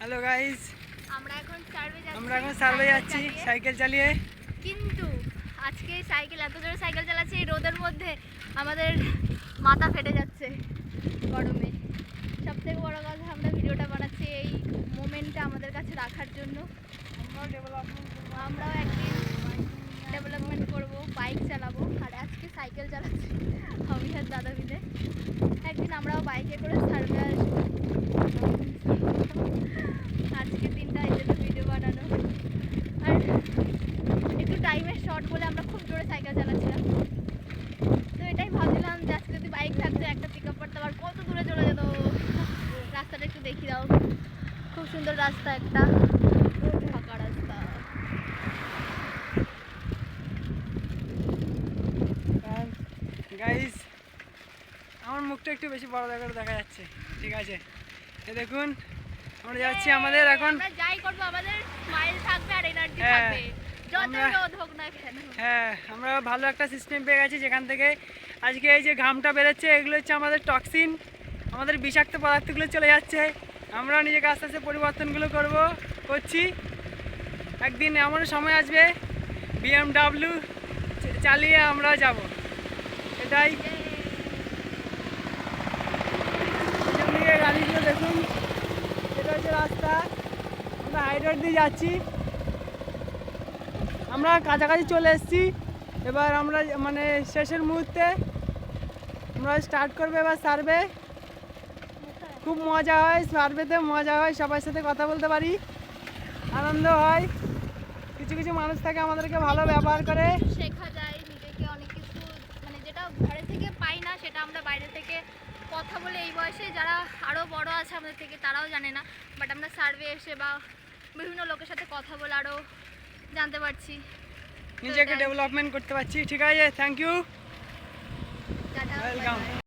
Hello guys, আমরা এখন survey যাচ্ছি সাইকেল চালিয়ে। কিন্তু আজকে সাইকেল এত জোরে সাইকেল চালাচ্ছি এই রোদের মধ্যে আমাদের মাথা ফেটে যাচ্ছে গরমে। সবথেকে বড় কথা, আমরা ভিডিওটা বানাচ্ছি এই মোমেন্টটা আমাদের কাছে রাখার জন্য। আমরাও একদিন ডেভেলপমেন্ট করব, বাইক চালাবো। আর আজকে সাইকেল চালাচ্ছি আমি আর দাদা মিলে। একদিন আমরাও বাইকে করে সার্ভে আসবো। আজকের দিনটা এই জন্য ভিডিও বানানো। আর একটু টাইমের শর্ট বলে আমরা খুব জোরে সাইকেল চালাচ্ছিলাম। তো এটাই ভাবছিলাম যে আজকে যদি বাইক থাকতো, একটা পিক আপ করতে, আবার কত দূরে চলে যেত। রাস্তাটা একটু দেখিয়ে দাও, খুব সুন্দর রাস্তা, একটা ফাঁকা রাস্তা। গাইস, আমার মুখটা একটু বেশি বড় দেখা যাচ্ছে, ঠিক আছে? এ দেখুন, আমরা যাচ্ছি আমাদের এখন। আমরা যাই করবো আমাদের স্মাইল থাকবে আর এনার্জি থাকবে, যতই রোদ হোক না কেন। হ্যাঁ, আমরা ভালো একটা সিস্টেম পেয়ে গেছি, যেখান থেকে আজকে এই যে ঘামটা বেরোচ্ছে, এগুলো হচ্ছে আমাদের টক্সিন, আমাদের বিষাক্ত পদার্থগুলো চলে যাচ্ছে। আমরা নিজেকে আস্তে আস্তে পরিবর্তনগুলো করছি। একদিন এমন সময় আসবে BMW চালিয়ে আমরা যাব, এটাই। গাড়িগুলো দেখুন, এটা হচ্ছে রাস্তা, আমরা হাই রোড দিয়ে যাচ্ছি। আমরা কাছাকাছি চলে এসেছি, এবার আমরা মানে শেষের মুহূর্তে আমরা স্টার্ট করবো এবার সার্ভে। খুব মজা হয় সার্ভেতে, মজা হয়, সবার সাথে কথা বলতে পারি, আনন্দ হয়। কিছু কিছু মানুষ থাকে আমাদেরকে ভালো ব্যবহার করে, শেখা যায় নিজেকে অনেক কিছু, মানে যেটা ঘরে থেকে পাই না সেটা আমরা বাইরে থেকে কথা বলে, এই বয়সে যারা আরও বড় আছে আমাদের থেকে তারাও জানে না, বাট আমরা সার্ভে এসে বা বিভিন্ন লোকের সাথে কথা বলে আরও জানতে পারছি, নিজেকে ডেভেলপমেন্ট করতে পারছি। ঠিক আছে, thank you, tata, welcome. Bye by.